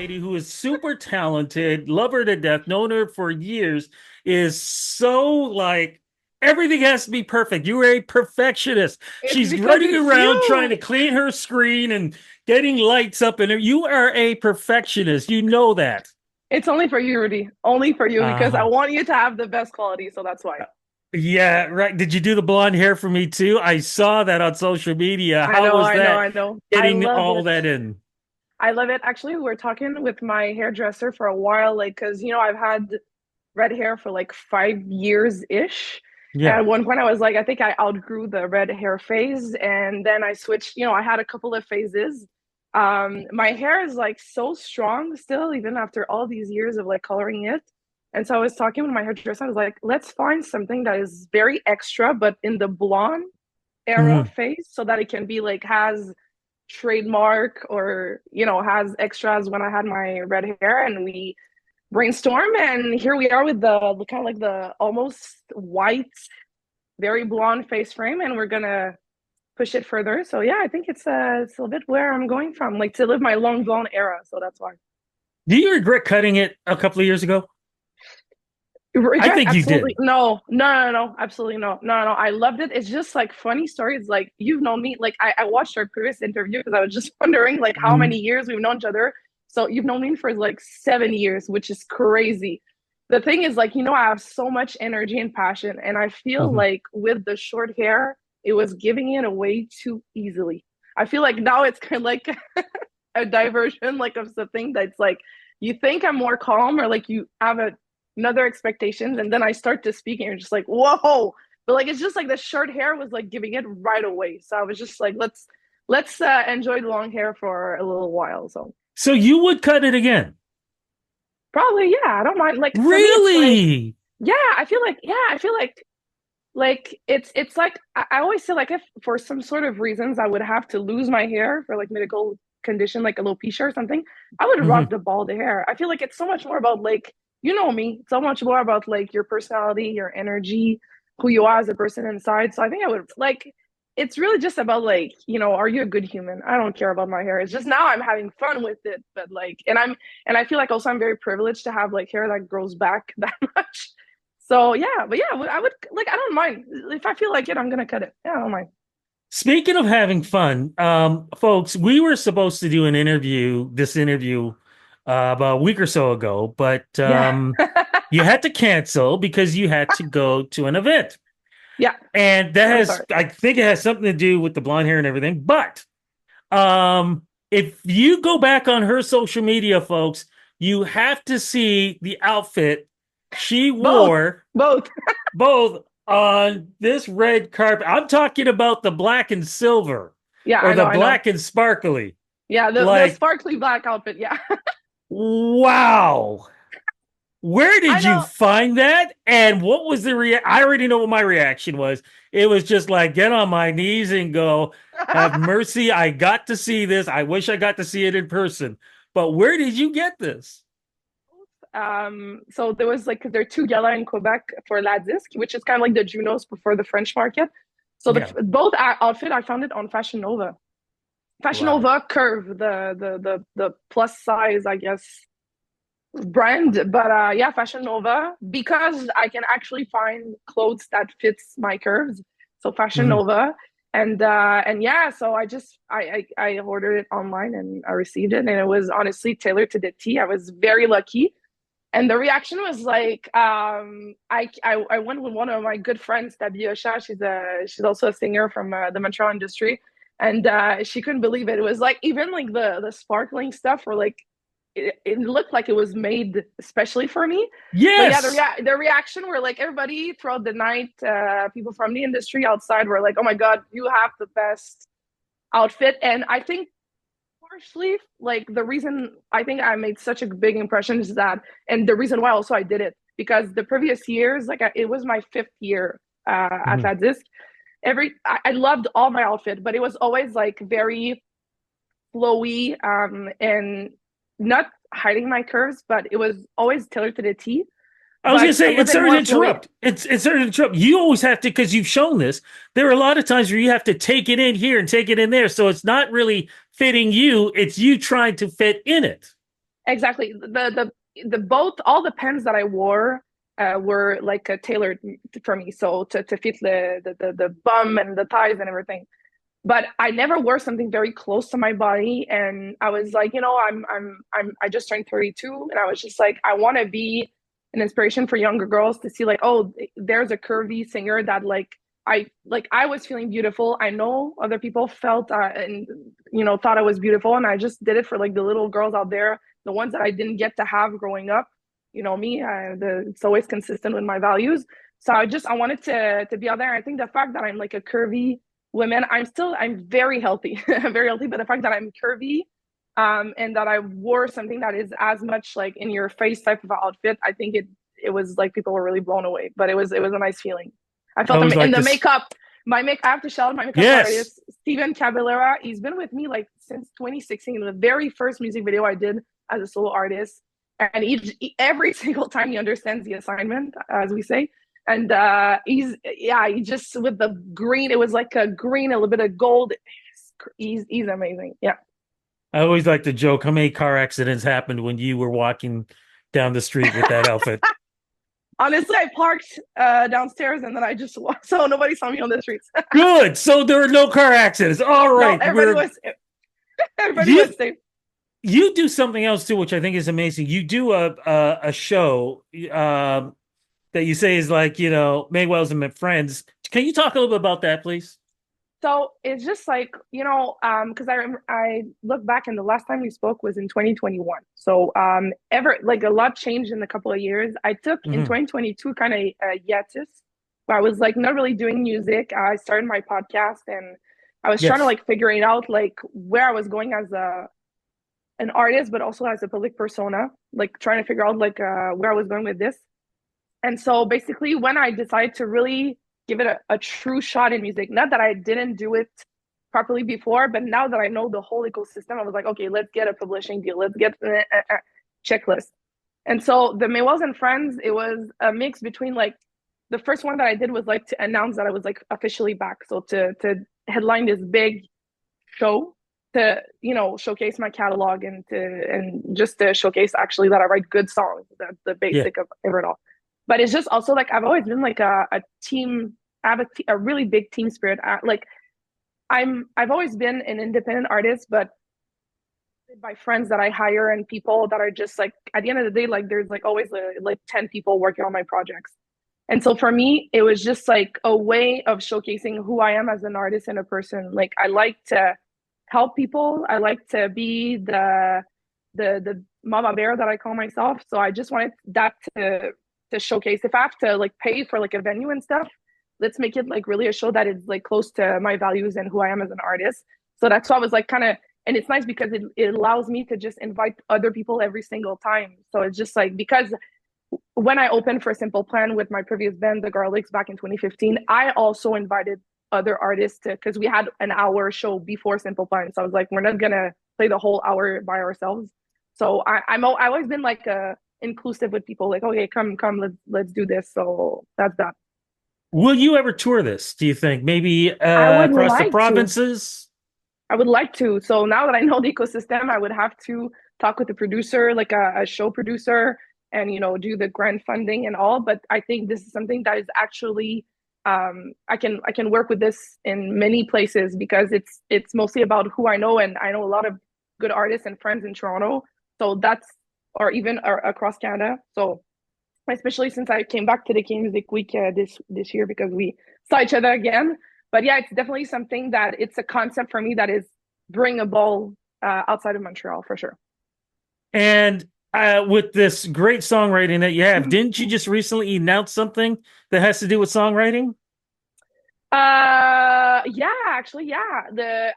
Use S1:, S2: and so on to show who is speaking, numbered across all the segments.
S1: lady who is super talented, love her to death, known her for years, is so like everything has to be perfect. You are a perfectionist.
S2: It's
S1: She's
S2: because
S1: running
S2: it's
S1: around trying
S2: you.
S1: to clean her screen and getting lights up in her. You are a perfectionist. You know that.
S2: It's only for you, Rudy. Only for you because I
S1: Uh-huh.
S2: want you to have the best quality. So that's why.
S1: Yeah, right. Did you do the blonde hair for me too? I saw that on social media.
S2: I
S1: How
S2: know,
S1: was
S2: I know,
S1: that
S2: I know. I
S1: getting
S2: love
S1: all
S2: it.
S1: that in?
S2: I love it. Actually, we were talking with my hairdresser for a while, like, because, I've had red hair for like 5 years ish. And
S1: Yeah.
S2: at one point, I was like, I think I outgrew the red hair phase. And then I switched, I had a couple of phases. My hair is like so strong still, even after all these years of like coloring it. And so I was talking with my hairdresser. I was like, let's find something that is very extra, but in the blonde era
S1: Mhm.
S2: phase so that it can be like, has trademark or, has extras when I had my red hair. And we brainstorm and here we are with the kind of like the almost white very blonde face frame and we're gonna push it further. So yeah, I think it's a bit where I'm going from, like, to live my long blonde era, so that's why.
S1: Do you regret cutting it a couple of years ago? I
S2: Regret?
S1: think you
S2: Absolutely
S1: did.
S2: no, no, no, no, absolutely no, no, no. I loved it. It's just like funny stories. Like, you've known me, like, I watched our previous interview because I was just wondering like how
S1: Mhm.
S2: many years we've known each other. So you've known me for like 7 years, which is crazy. The thing is, like, I have so much energy and passion, and I feel
S1: Mhm.
S2: like with the short hair, it was giving it away too easily. I feel like now it's kind of like a diversion, like, of something that's like, you think I'm more calm, or like you have another expectations, and then I start to speak and you're just like, whoa. But like, it's just like the short hair was like giving it right away. So I was just like, let's enjoy the long hair for a little while. So
S1: So you would cut it again?
S2: probably, yeah, I don't mind. Like, for me, it's like,
S1: Really?
S2: yeah, I feel like it's like, I always say, like, if for some sort of reasons I would have to lose my hair for like medical condition, like alopecia or something, I would rock
S1: Mhm.
S2: the bald hair. I feel like it's so much more about, like, me, so much more about like your personality, your energy, who you are as a person inside. So I think I would like, it's really just about, like, are you a good human? I don't care about my hair. It's just now I'm having fun with it, but like, and I feel like also I'm very privileged to have like hair that grows back that much. So yeah, but yeah, I would like, I don't mind if I feel like it, I'm gonna cut it. Yeah, I don't mind.
S1: Speaking of having fun, folks, we were supposed to do this interview, about a week or so ago, but
S2: Yeah,
S1: you had to cancel because you had to go to an event.
S2: yeah.
S1: And that
S2: I'm
S1: has,
S2: sorry.
S1: I think it has something to do with the blonde hair and everything. But if you go back on her social media, folks, you have to see the outfit she
S2: Both,
S1: wore
S2: both.
S1: both on this red carpet. I'm talking about the black and silver
S2: Yeah,
S1: or
S2: I know,
S1: the
S2: I know.
S1: black and sparkly.
S2: Yeah, the
S1: Like,
S2: sparkly black outfit. Yeah,
S1: wow. Where
S2: I
S1: did you
S2: know.
S1: find that? And what was the I already know what my reaction was. It was just like, get on my knees and go, have mercy. I got to see this. I wish I got to see it in person. But where did you get this?
S2: So there was like, there are two gala in Quebec for La Disque, which is kind of like the Junos for the French market. So
S1: Yeah.
S2: both outfit, I found it on Fashion Nova. Fashion
S1: Wow.
S2: Nova Curve, the plus size, I guess, brand. But yeah, Fashion Nova, because I can actually find clothes that fits my curves. So Fashion
S1: Mhm.
S2: Nova. And yeah, so I ordered it online and I received it, and it was honestly tailored to the T. I was very lucky. And the reaction was like, I went with one of my good friends, Tabia Shah. She's also a singer from the Montreal industry, and she couldn't believe it. It was like, even like the sparkling stuff, or like, it looked like it was made especially for me. But yeah,
S1: Yes.
S2: the reaction were like, everybody throughout the night, people from the industry outside were like, "Oh my God, you have the best outfit!" And I think partially, like, the reason I think I made such a big impression is that, and the reason why also I did it, because the previous years, like, it was my fifth year at
S1: Mhm.
S2: that disc. I loved all my outfit, but it was always like very flowy, and not hiding my curves, but it was always tailored to the T,
S1: I was going
S2: but
S1: to
S2: a
S1: say,
S2: little
S1: it's
S2: bit
S1: sorry to
S2: more flowy.
S1: interrupt. It's sorry to interrupt. You always have to, because you've shown this. There are a lot of times where you have to take it in here and take it in there. So it's not really fitting you. It's you trying to fit in it.
S2: exactly. The both all the pens that I wore were like tailored for me, so to fit the bum and the thighs and everything. But I never wore something very close to my body, and I was like, I just turned 32, and I was just like, I want to be an inspiration for younger girls to see like, oh, there's a curvy singer that I was feeling beautiful. I know other people felt and thought I was beautiful, and I just did it for like the little girls out there, the ones that I didn't get to have growing up. You know me, it's always consistent with my values. So I wanted to be out there. I think the fact that I'm like a curvy woman, I'm very healthy, very healthy. But the fact that I'm curvy, and that I wore something that is as much like in your face type of outfit, I think it was like people were really blown away. But it was a nice feeling. I
S1: I
S2: felt
S1: always
S2: in
S1: like
S2: the
S1: this.
S2: makeup. I have to shout out my makeup
S1: Yes.
S2: artist, Steven Caballera. He's been with me like since 2016. The very first music video I did as a solo artist, and every single time he understands the assignment, as we say. And he just with the green. It was like a green, a little bit of gold. He's amazing. Yeah.
S1: I always like to joke how many car accidents happened when you were walking down the street with that outfit.
S2: Honestly, I parked downstairs and then I just walked, so nobody saw me on the streets.
S1: Good. So there are no car accidents. All
S2: No,
S1: right. We're
S2: everybody
S1: you
S2: was safe.
S1: you do something else too, which I think is amazing. You do a show that you say is like, Maywell's and friends. Can you talk a little bit about that, please?
S2: So it's just like, because I look back and the last time we spoke was in 2021. So ever like a lot changed in a couple of years. I took in
S1: Hmm.
S2: 2022 kind of a hiatus where I was like not really doing music. I started my podcast and I was trying to
S1: Yes.
S2: like figure it out like where I was going as a an artist, but also as a public persona, like trying to figure out like where I was going with this. And so basically, when I decided to really give it a true shot in music, not that I didn't do it properly before, but now that I know the whole ecosystem, I was like, okay, let's get a publishing deal. Let's get a checklist. And so the Maywells and Friends, it was a mix between like the first one that I did was like to announce that I was like officially back. So to headline this big show to showcase my catalog and just to showcase actually that I write good songs. That's the
S1: Yeah.
S2: basic of it all. But it's just also like I've always been like a team. I have a really big team spirit. Like I've always been an independent artist, but by friends that I hire and people that are just like at the end of the day, like there's like always like 10 people working on my projects. And so for me, it was just like a way of showcasing who I am as an artist and a person. Like I like to help people. I like to be the mama bear that I call myself. So I just wanted that to showcase. If I have to like pay for like a venue and stuff, let's make it like really a show that is like close to my values and who I am as an artist. So that's why I was like kind of, and it's nice because it allows me to just invite other people every single time. So it's just like because when I opened for Simple Plan with my previous band, the Garlics, back in 2015, I also invited other artists to because we had an hour show before Simple Plan. So I was like, we're not gonna play the whole hour by ourselves. So I've always been like inclusive with people, like, okay, come, let's do this. So that's that.
S1: Will you ever tour this, do you think? Maybe
S2: I would
S1: across the
S2: like to.
S1: provinces?
S2: I would like to. So now that I know the ecosystem, I would have to talk with the producer, like a show producer, and do the grant funding and all. But I think this is something that is actually I can work with this in many places because it's mostly about who I know, and I know a lot of good artists and friends in Toronto. So that's or even across Canada. So especially since I came back to the Canadian Music Week this year because we saw each other again. But yeah, it's definitely something that it's a concept for me that is bringable outside of Montreal for sure.
S1: And with this great songwriting that you have, didn't you just recently announce something that has to do with songwriting?
S2: Yeah, actually, yeah.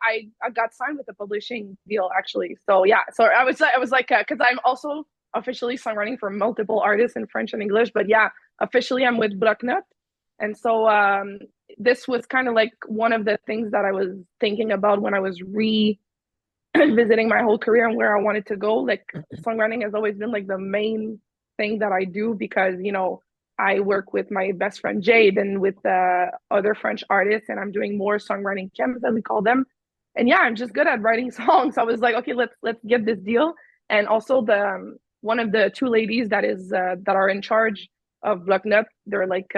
S2: I got signed with a publishing deal actually. So yeah, so I was like because I'm also officially songwriting for multiple artists in French and English, but yeah, officially I'm with Blocknut. And so this was kind of like one of the things that I was thinking about when I was revisiting my whole career and where I wanted to go. Like songwriting has always been like the main thing that I do because I work with my best friend Jade and with other French artists, and I'm doing more songwriting camps as we call them. And yeah, I'm just good at writing songs. So I was like, okay, let's get this deal. and also the one of the two ladies that are in charge of Blocknut. They're like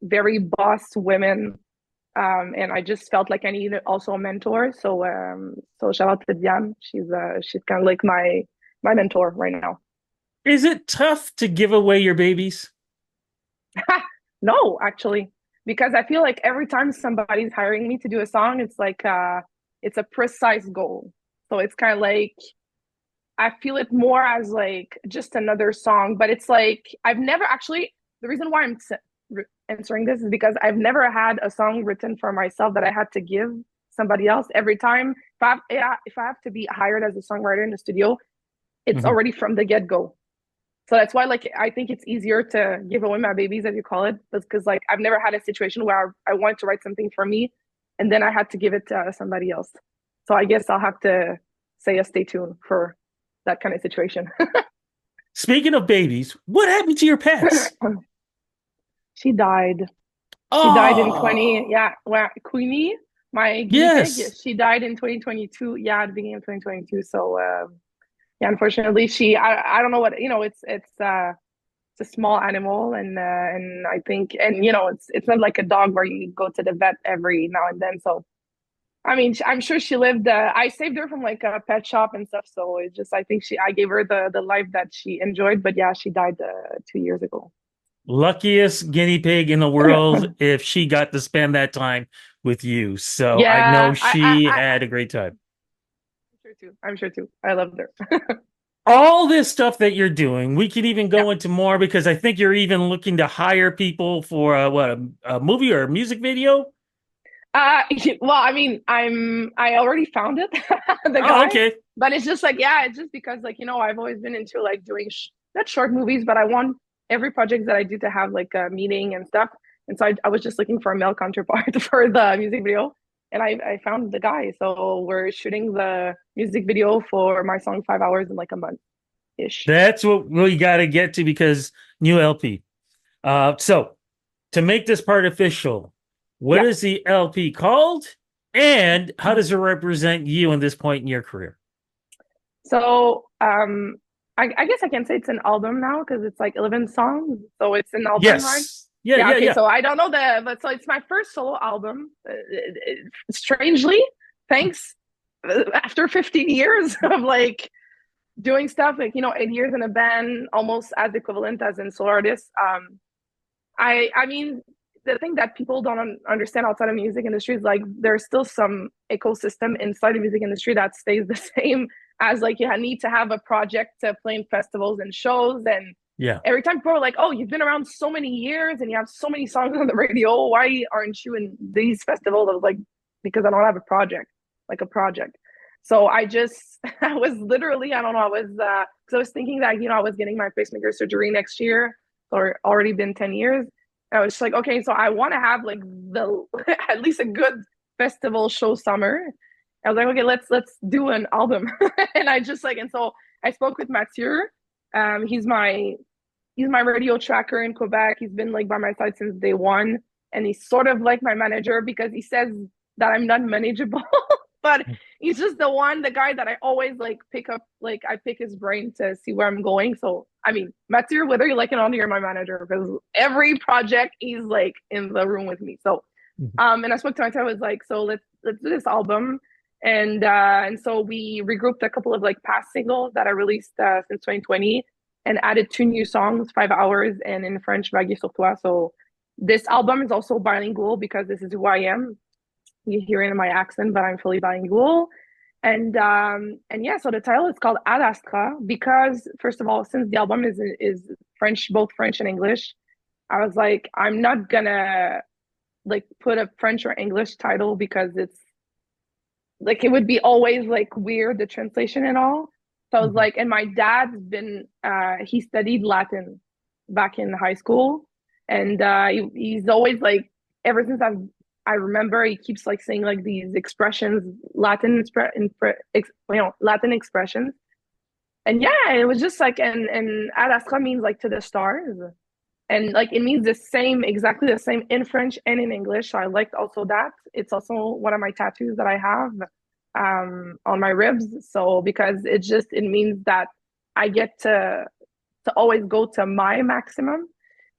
S2: very boss women, and I just felt like I needed also a mentor. So shout out to Diane. She's kind of like my mentor right now.
S1: Is it tough to give away your babies?
S2: No, actually, because I feel like every time somebody's hiring me to do a song, it's a precise goal. So it's kind of like I feel it more as like just another song, but it's like I've never actually. The reason why answering this is because I've never had a song written for myself that I had to give somebody else. Every time, if I have to be hired as a songwriter in the studio, it's
S1: Mhm.
S2: already from the get go. So that's why, like, I think it's easier to give away my babies, as you call it, because like I've never had a situation where I wanted to write something for me, and then I had to give it to somebody else. So I guess I'll have to say a stay tuned for that kind of situation.
S1: Speaking of babies, what happened to your pets?
S2: She died. She died in 20,
S1: Oh,
S2: yeah, well, Queenie, my guinea pig,
S1: yes.
S2: she died in 2022. Yeah, at the beginning of 2022. So, yeah, unfortunately, I don't know what, it's a small animal, and I think, and it's not like a dog where you go to the vet every now and then. So, I mean, I'm sure she lived, I saved her from like a pet shop and stuff. So it's just, I think I gave her the life that she enjoyed, but yeah, she died 2 years ago.
S1: Luckiest guinea pig in the world if she got to spend that time with you. So I know
S2: Yeah,
S1: she had a great time.
S2: I'm sure too. I'm sure too. I loved her.
S1: All this stuff that you're doing, we could even
S2: Yeah.
S1: go into more because I think you're even looking to hire people for a movie or a music video.
S2: Uh, well, I mean, I already found it, the
S1: Oh,
S2: guy,
S1: okay.
S2: but it's just like, yeah, it's just because like, I've always been into like doing not short movies, but I want every project that I do to have like a meaning and stuff. And so I was just looking for a male counterpart for the music video, and I found the guy. So we're shooting the music video for my song 5 hours in like a month ish.
S1: That's what we got to get to because new LP. So to make this part official, what
S2: Yeah.
S1: is the LP called, and how does it represent you in this point in your career?
S2: So I guess I can say it's an album now because it's like 11 songs. So it's an album, right?
S1: Yes. Yeah.
S2: Yeah,
S1: Yeah.
S2: okay.
S1: Yeah.
S2: So I don't know but so it's my first solo album. Strangely, thanks. After 15 years of like doing stuff, like 8 years in a band, almost as equivalent as in solo artist. I mean, the thing that people don't understand outside of music industry is like there's still some ecosystem inside the music industry that stays the same as like you need to have a project to play in festivals and shows. And
S1: Yeah.
S2: every time people are like, oh, you've been around so many years and you have so many songs on the radio, why aren't you in these festivals? I was like, because I don't have a project, like a project. So I just I was literally, I don't know, I was because I was thinking that I was getting my pacemaker surgery next year, or already been 10 years. I was just like, okay, so I want to have like the at least a good festival show summer. I was like, okay, let's do an album. And I just like, and so I spoke with Mathieu. He's my radio tracker in Quebec. He's been like by my side since day one. And he's sort of like my manager because he says that I'm not manageable. But he's just the guy that I always like pick up, like I pick his brain to see where I'm going. So I mean, Mathieu, whether you like it or not, you're my manager because every project he's like in the room with me. So and I spoke to Mathieu, I was like, so let's do this album. And so we regrouped a couple of like past singles that I released since 2020 and added two new songs, 5 hours and in French, Vaguer sur toi. So this album is also bilingual because this is who I am. You hear it in my accent, but I'm fully bilingual. And yeah, so the title is called Ad Astra because first of all, since the album is French, both French and English, I was like, I'm not gonna like put a French or English title because it's like it would be always like weird the translation and all. So I was like, and my dad's been he studied Latin back in high school, and he's always like ever since I remember he keeps like saying like these expressions, Latin expressions, and yeah, it was just like and ad astra means like to the stars, and like it means the same, exactly the same in French and in English. So I liked also that. It's also one of my tattoos that I have on my ribs. So because it means that I get to always go to my maximum.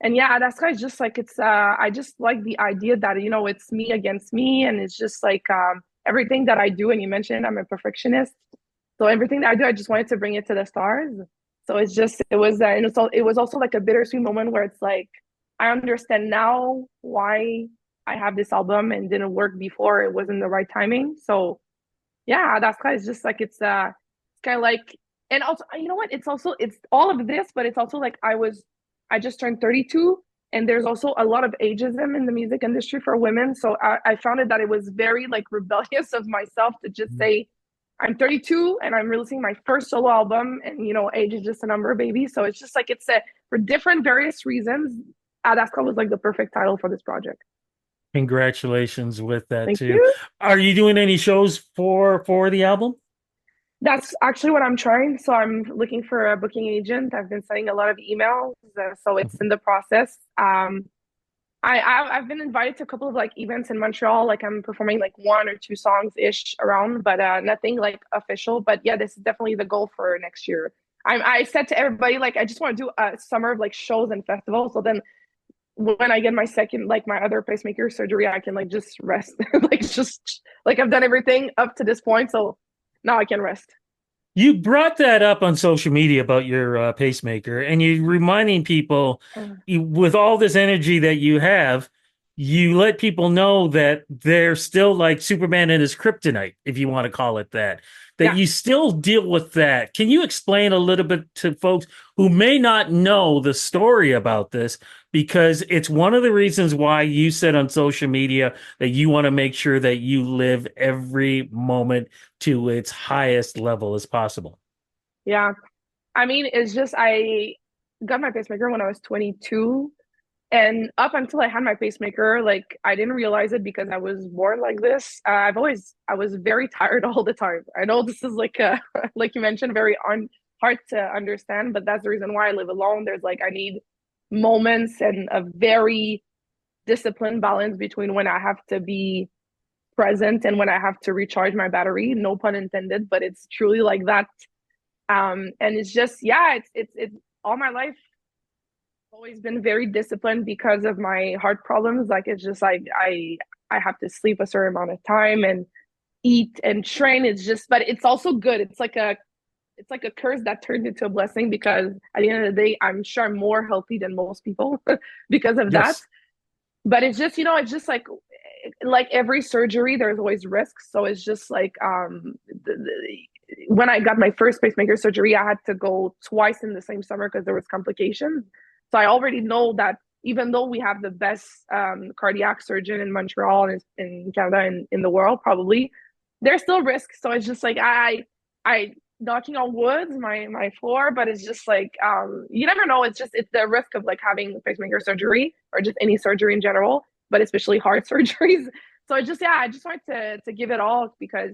S2: And yeah, that's why it's just like it's I just like the idea that it's me against me, and it's just like everything that I do, and you mentioned I'm a perfectionist. So everything that I do, I just wanted to bring it to the stars. So it was also like a bittersweet moment where it's like I understand now why I have this album and didn't work before. It wasn't the right timing. So yeah, that's why it's just like it's kind of like, and also you know what? It's all of this, but it's also like I just turned 32, and there's also a lot of ageism in the music industry for women. So I found it that it was very like rebellious of myself to just say I'm 32 and I'm releasing my first solo album, and age is just a number, baby. So it's just like it's a for different various reasons. Alaska was like the perfect title for this project.
S1: Congratulations with that
S2: Thank
S1: too.
S2: you.
S1: Are you doing any shows for the album?
S2: That's actually what I'm trying. So I'm looking for a booking agent. I've been sending a lot of emails, so it's in the process. I've been invited to a couple of like events in Montreal. Like I'm performing like one or two songs ish around, but nothing like official. But yeah, this is definitely the goal for next year. I said to everybody like I just want to do a summer of like shows and festivals. So then when I get my second like my other pacemaker surgery, I can like just rest. Like just like I've done everything up to this point, so now I can rest.
S1: You brought that up on social media about your pacemaker, and you're reminding people with all this energy that you have, you let people know that they're still like Superman and his kryptonite, if you want to call it that, that
S2: Yeah.
S1: you still deal with that. Can you explain a little bit to folks who may not know the story about this? Because it's one of the reasons why you said on social media that you want to make sure that you live every moment to its highest level as possible.
S2: Yeah. I mean, it's just I got my pacemaker when I was 22. And up until I had my pacemaker, like I didn't realize it because I was born like this. I was very tired all the time. I know this is like like you mentioned, very hard to understand, but that's the reason why I live alone. There's like I need moments and a very disciplined balance between when I have to be present and when I have to recharge my battery. No pun intended, but it's truly like that. And it's just yeah, it's all my life always been very disciplined because of my heart problems. Like it's just like I have to sleep a certain amount of time and eat and train. It's just, but it's also good. It's like a curse that turned into a blessing because at the end of the day, I'm sure I'm more healthy than most people because of that.
S1: Yes.
S2: But it's just it's just like every surgery, there's always risks. So it's just like when I got my first pacemaker surgery, I had to go twice in the same summer because there was complications. So I already know that even though we have the best cardiac surgeon in Montreal and in Canada and in the world, probably there's still risks. So it's just like I knocking on wood, my floor, but it's just like you never know. It's the risk of like having pacemaker surgery or just any surgery in general, but especially heart surgeries. So it's just yeah, I just wanted to give it all because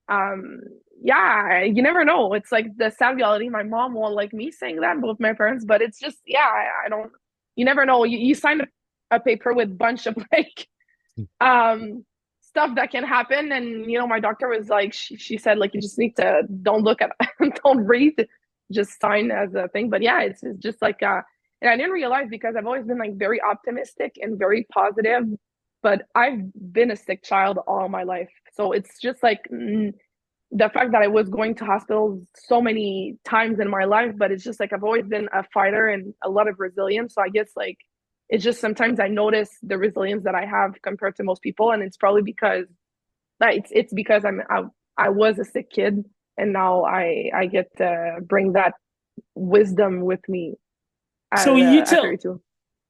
S2: um yeah, you never know. It's like the sad reality. My mom won't like me saying that, both my parents, but it's just yeah, I don't. You never know. You sign a paper with a bunch of like um stuff that can happen, and my doctor was like, she said like you just need to don't look at, don't read, just sign as a thing. But yeah, it's just like and I didn't realize because I've always been like very optimistic and very positive, but I've been a sick child all my life, so it's just like the fact that I was going to hospitals so many times in my life, but it's just like I've always been a fighter and a lot of resilience. So I guess like it's just sometimes I notice the resilience that I have compared to most people, and it's probably because it's because I was a sick kid, and now I get to bring that wisdom with me
S1: So you
S2: at
S1: tell
S2: 32.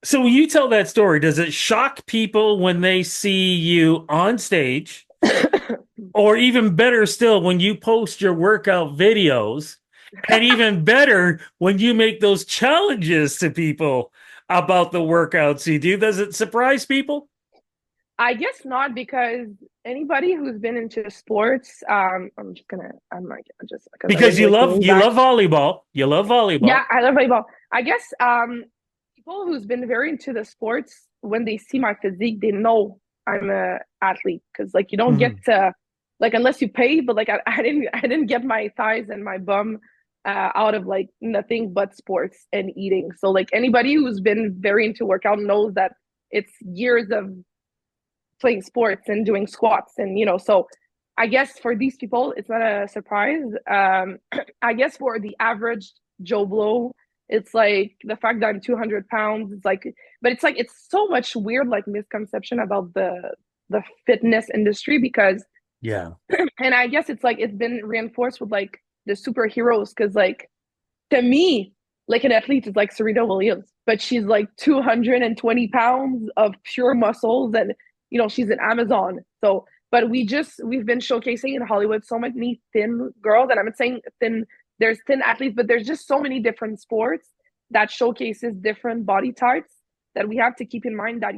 S1: so when you tell that story, does it shock people when they see you on stage? Or even better still, when you post your workout videos, and even better when you make those challenges to people about the workouts you do, does it surprise people?
S2: I guess not because anybody who's been into sports, I'm like just because I
S1: Because
S2: was like thinking
S1: you
S2: back.
S1: love volleyball, you love
S2: Yeah,
S1: volleyball.
S2: I love volleyball. I guess people who's been very into the sports, when they see my physique, they know I'm a athlete because like you don't get
S1: Mhm.
S2: to like unless you pay, but like I didn't get my thighs and my bum. out of like nothing but sports and eating. So like anybody who's been very into workout knows that it's years of playing sports and doing squats and so I guess for these people it's not a surprise. I guess for the average Joe Blow, it's like the fact that I'm 200 pounds. It's like, but it's like it's so much weird like misconception about the fitness industry because,
S1: Yeah.
S2: and I guess it's like it's been reinforced with like the superheroes because like to me, like an athlete is like Serena Williams, but she's like 220 pounds of pure muscles and she's an Amazon. So, but we've been showcasing in Hollywood so many thin girls, and I'm not saying thin, there's thin athletes, but there's just so many different sports that showcases different body types that we have to keep in mind that,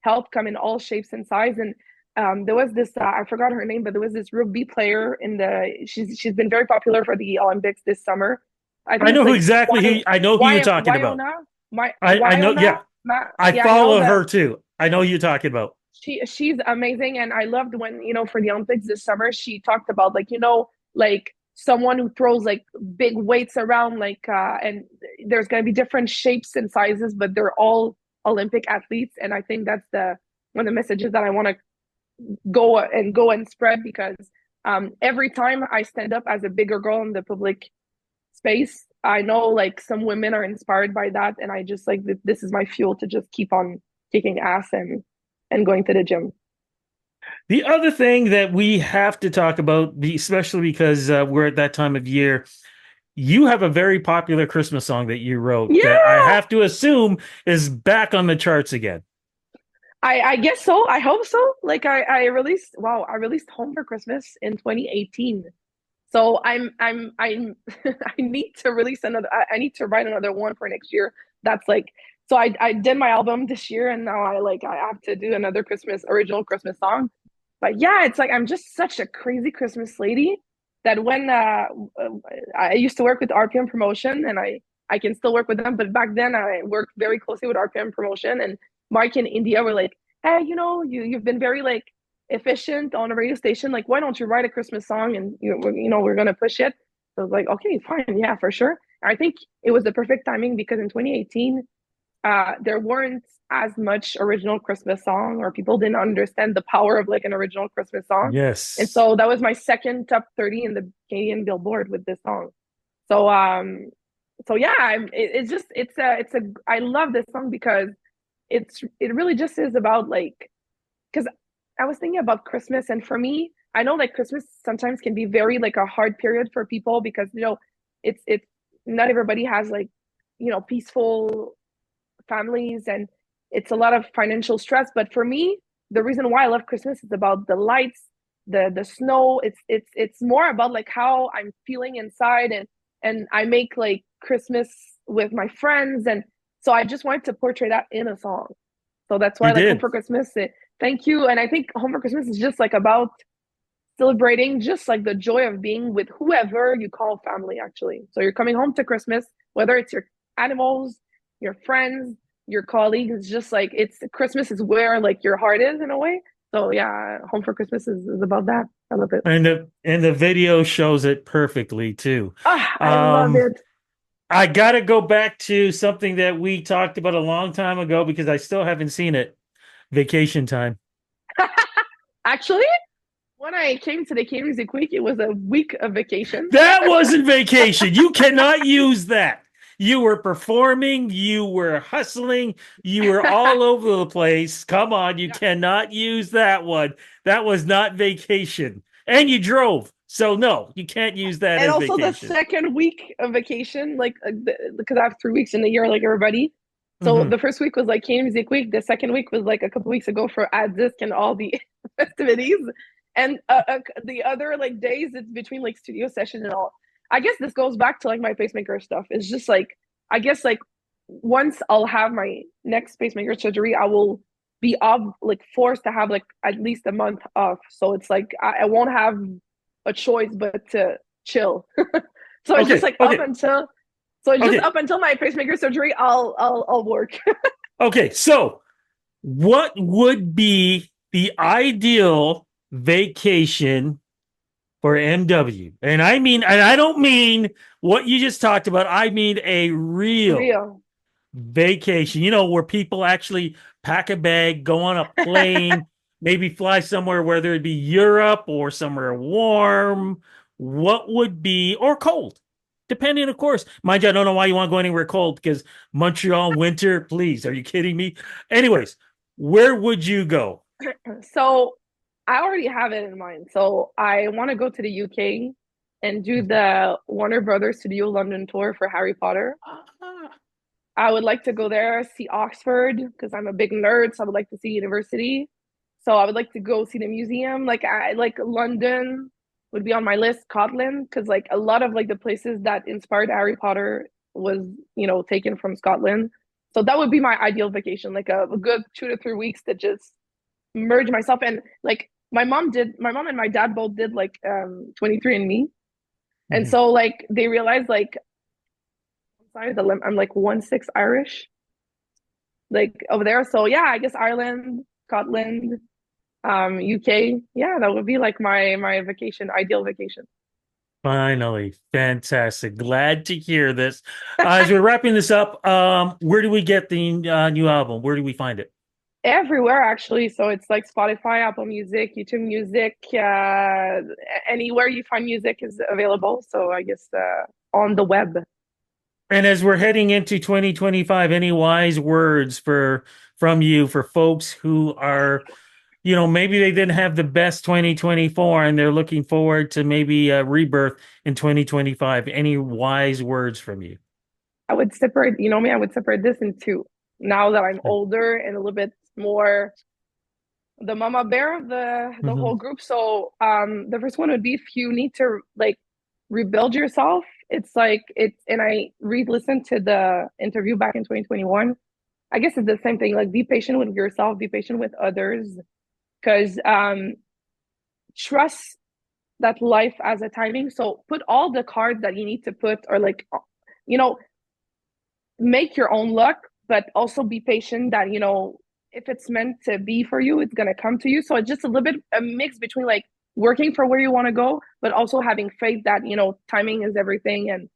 S2: help come in all shapes and size. And there was this I forgot her name, but there was this rugby player in she's been very popular for the Olympics this summer. I
S1: I
S2: think
S1: know
S2: it's
S1: who
S2: like
S1: exactly who I know who you're talking about.
S2: Wyona, my
S1: I know,
S2: Wyona.
S1: yeah. I
S2: Yeah, I know
S1: follow
S2: that
S1: her too. I know who you're talking about.
S2: she's amazing, and I loved when for the Olympics this summer she talked about like like someone who throws like big weights around like and there's gonna be different shapes and sizes, but they're all Olympic athletes, and I think that's the one of the messages that I want to go and spread because every time I stand up as a bigger girl in the public space, I know like some women are inspired by that, and I just like this is my fuel to just keep on kicking ass and going to the gym.
S1: The other thing that we have to talk about, especially because we're at that time of year, you have a very popular Christmas song that you wrote that I
S2: Yeah,
S1: have to assume is back on the charts again.
S2: I guess so. I hope so. Like I released Home for Christmas in 2018. So I'm I need to release another. I need to write another one for next year. That's like so I did my album this year, and now I have to do another original Christmas song. But yeah, it's like I'm just such a crazy Christmas lady that when I used to work with RPM Promotion, and I can still work with them, but back then I worked very closely with RPM Promotion, and Mike in India were like, hey, you've been very like efficient on a radio station. Like, why don't you write a Christmas song and we're gonna push it. So I was like, okay, fine, yeah, for sure. I think it was the perfect timing because in 2018, there weren't as much original Christmas song, or people didn't understand the power of like an original Christmas song. And
S1: Yes.
S2: so that was my second top 30 in the Canadian Billboard with this song. So yeah, it's just I love this song because it really just is about like because I was thinking about Christmas, and for me, I know like Christmas sometimes can be very like a hard period for people because it's not everybody has like peaceful families, and it's a lot of financial stress. But for me, the reason why I love Christmas is about the lights, the snow. It's more about like how I'm feeling inside, and I make like Christmas with my friends, and so I just wanted to portray that in a song. So that's why
S1: You
S2: like Home
S1: did.
S2: for Christmas. Thank you, and I think Home for Christmas is just like about celebrating just like the joy of being with whoever you call family actually. So you're coming home to Christmas, whether it's your animals, your friends, your colleagues. It's just like it's Christmas is where like your heart is in a way. So yeah, Home for Christmas is about that. I love it.
S1: And the video shows it perfectly too.
S2: Ah, I love
S1: Um,
S2: it.
S1: I gotta go back to something that we talked about a long time ago because I still haven't seen it. Vacation Time.
S2: Actually, when I came to the K Music Week, it was a week of vacation.
S1: That wasn't vacation. You cannot use that. You were performing, you were hustling, you were all over the place. Come on, you
S2: Yeah.
S1: cannot use that one. That was not vacation. And you drove. So, no, you can't use that
S2: And
S1: as
S2: also the
S1: vacation.
S2: second week of vacation, like because I have 3 weeks in a year, like everybody. So
S1: Hmm.
S2: the first week was like K Music Week. The second week was like a couple weeks ago for Ad Disc and all the festivities. And the other like days, it's between like studio session and all. I guess this goes back to like my pacemaker stuff. It's just like I guess like once I'll have my next pacemaker surgery, I will be like forced to have like at least a month off. So it's like I won't have a choice but to chill. So it's just
S1: Okay,
S2: like
S1: okay, okay,
S2: up until my pacemaker surgery, I'll work.
S1: okay. So, what would be the ideal vacation for MW. And I don't mean what you just talked about. I mean a real
S2: Real.
S1: vacation, where people actually pack a bag, go on a plane, maybe fly somewhere, whether it be Europe or somewhere warm. What would be, or cold, depending, of course. Mind you, I don't know why you want to go anywhere cold because Montreal winter, please, are you kidding me? Anyways, where would you go?
S2: So I already have it in mind. So I want to go to the UK and do the Warner Brothers Studio London tour for Harry Potter.
S1: Ah,
S2: I would like to go there, see Oxford, because I'm a big nerd, so I would like to see university. So I would like to go see the museum. Like I like London would be on my list, Scotland, because like a lot of like the places that inspired Harry Potter was, taken from Scotland. So that would be my ideal vacation, like a good 2 to 3 weeks to just merge myself. And like my mom and my dad both did like 23andMe. And
S1: mhm.
S2: so like they realized like I'm like 1/6 Irish, like over there. So yeah, I guess Ireland, Scotland, UK. Yeah, that would be like my vacation, ideal vacation.
S1: Finally, fantastic. Glad to hear this. As we're wrapping this up, where do we get the new album? Where do we find it?
S2: Everywhere actually. So it's like Spotify, Apple Music, YouTube Music, anywhere you find music is available. So I guess on the web.
S1: And as we're heading into 2025, any wise words from you for folks who are, maybe they didn't have the best 2024 and they're looking forward to maybe a rebirth in 2025. Any wise words from you?
S2: I would separate, you know me, I would separate this in two. Now that I'm older and a little bit more the mama bear of the whole
S1: Mhm.
S2: group. So the first one would be if you need to like rebuild yourself. It's like it's and I re-listened to the interview back in 2021. I guess it's the same thing. Like be patient with yourself, be patient with others, because trust that life has a timing. So put all the cards that you need to put, or like you know, make your own luck, but also be patient that, if it's meant to be for you, it's going to come to you. So it's just a little bit a mix between like working for where you want to go, but also having faith that, timing is everything. And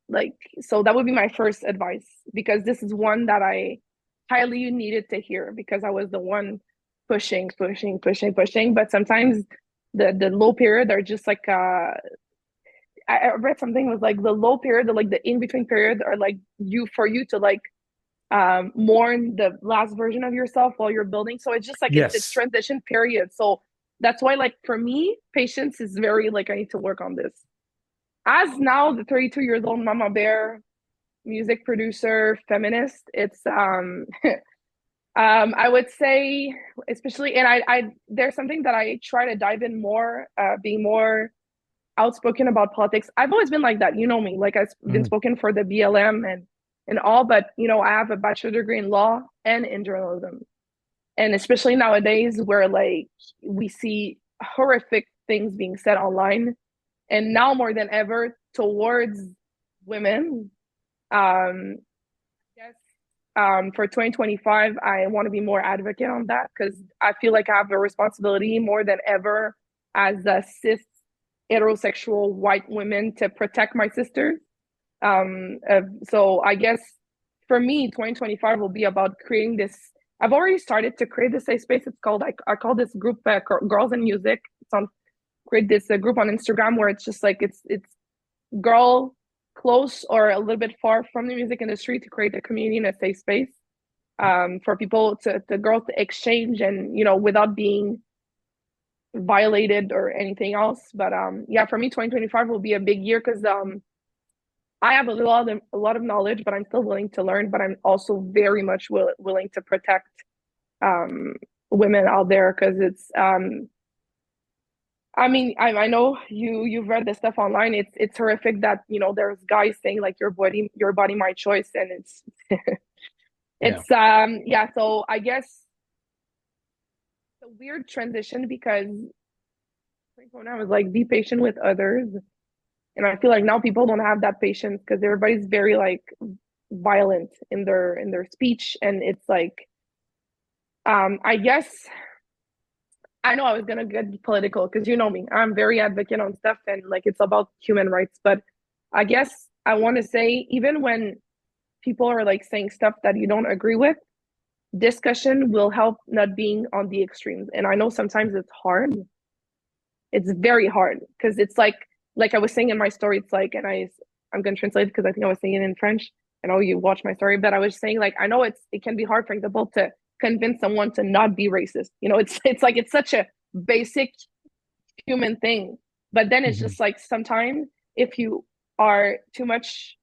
S2: like, so that would be my first advice, because this is one that I highly needed to hear because I was the one pushing, pushing, pushing, pushing. But sometimes the low period are just like I read something was like the low period, like the in between period, are like you to like mourn the last version of yourself while you're building. So it's just like it's
S1: Yes.
S2: transition period. So that's why like for me, patience is very like I need to work on this. As now the 32 years old mama bear, music producer, feminist, it's I would say especially and I there's something that I try to dive in more, being more outspoken about politics. I've always been like that. You know me. Like I've been
S1: Mhm.
S2: spoken for the BLM and all, but I have a bachelor degree in law and in journalism. And especially nowadays where like we see horrific things being said online and now more than ever towards women. Yes. For 2025, I want to be more advocate on that because I feel like I have a responsibility more than ever as a cis heterosexual white women to protect my sisters. So I guess for me, 2025 will be about creating this. I've already started to create this safe space. It's called I call this group Girls in Music. It's on create this group on Instagram where it's just like it's girl close or a little bit far from the music industry to create a community and a safe space, for people to the girls to exchange and without being violated or anything else. But yeah, for me, 2025 will be a big year because I have a lot of knowledge, but I'm still willing to learn. But I'm also very much willing to protect um, women out there because it's. I mean, I know you've read this stuff online. It's horrific that there's guys saying like your body my choice, and it's
S1: Yeah.
S2: it's yeah. So I guess it's a weird transition because when I was like be patient with others. And I feel like now people don't have that patience because everybody's very like violent in their speech. And it's like I guess I know I was gonna get political because you know me. I'm very advocate on stuff and like it's about human rights. But I guess I want to say even when people are like saying stuff that you don't agree with, discussion will help not being on the extremes. And I know sometimes it's hard. It's very hard because it's like I was saying in my story, it's like, and I'm gonna translate because I think I was saying it in French. I know you watched my story, but I was saying like I know it can be hard, for example, to convince someone to not be racist. You know, it's like it's such a basic human thing. But then it's
S1: Mhm.
S2: just like sometimes if you are too much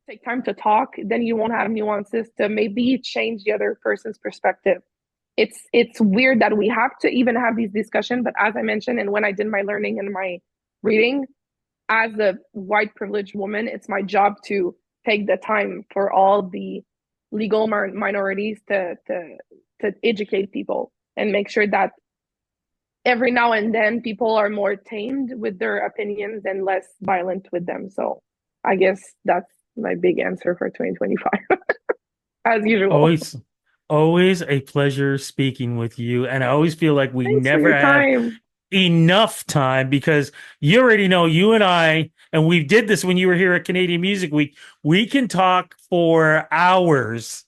S2: take time to talk, then you won't have nuances to maybe change the other person's perspective. It's weird that we have to even have these discussions, but as I mentioned, and when I did my learning and my reading, as a white privileged woman, it's my job to take the time for all the legal minorities to educate people and make sure that every now and then people are more tamed with their opinions and less violent with them. So I guess that's my big answer for 2025, as usual.
S1: Always, always a pleasure speaking with you. And I always feel like we
S2: Thanks for
S1: never
S2: your
S1: have
S2: time.
S1: enough time because you already know you and I, and we did this when you were here at Canadian Music Week, we can talk for hours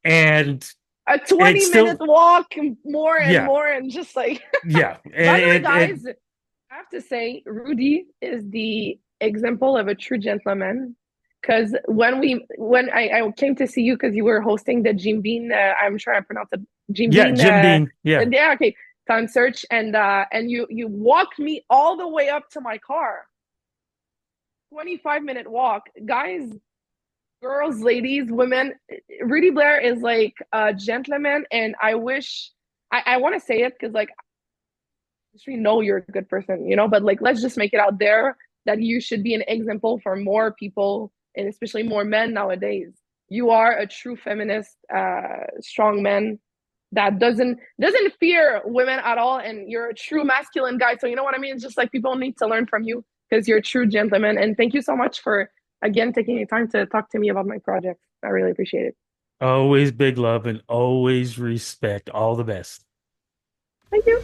S1: and
S2: A
S1: it's
S2: 20-minute
S1: still,
S2: walk more and
S1: yeah,
S2: more, and just like,
S1: yeah.
S2: by the way,
S1: It
S2: guys, I have to say, Rudy is the example of a true gentleman. Because when I came to see you because you were hosting the Jim Bean, I'm sure I pronounced it Jim
S1: yeah,
S2: Bean.
S1: Jim Beam. Yeah.
S2: Yeah, okay, time search, and you walked me all the way up to my car. 25-minute walk, guys, girls, ladies, women. Rudy Blair is like a gentleman, and I wish I want to say it because like we know you're a good person, you know, but like let's just make it out there that you should be an example for more people and especially more men nowadays. You are a true feminist, strong man that doesn't fear women at all, and you're a true masculine guy. So you know what I mean? It's just like people need to learn from you because you're a true gentleman. And thank you so much for again taking the time to talk to me about my project. I really appreciate it.
S1: Always big love and always respect. All the best.
S2: Thank you.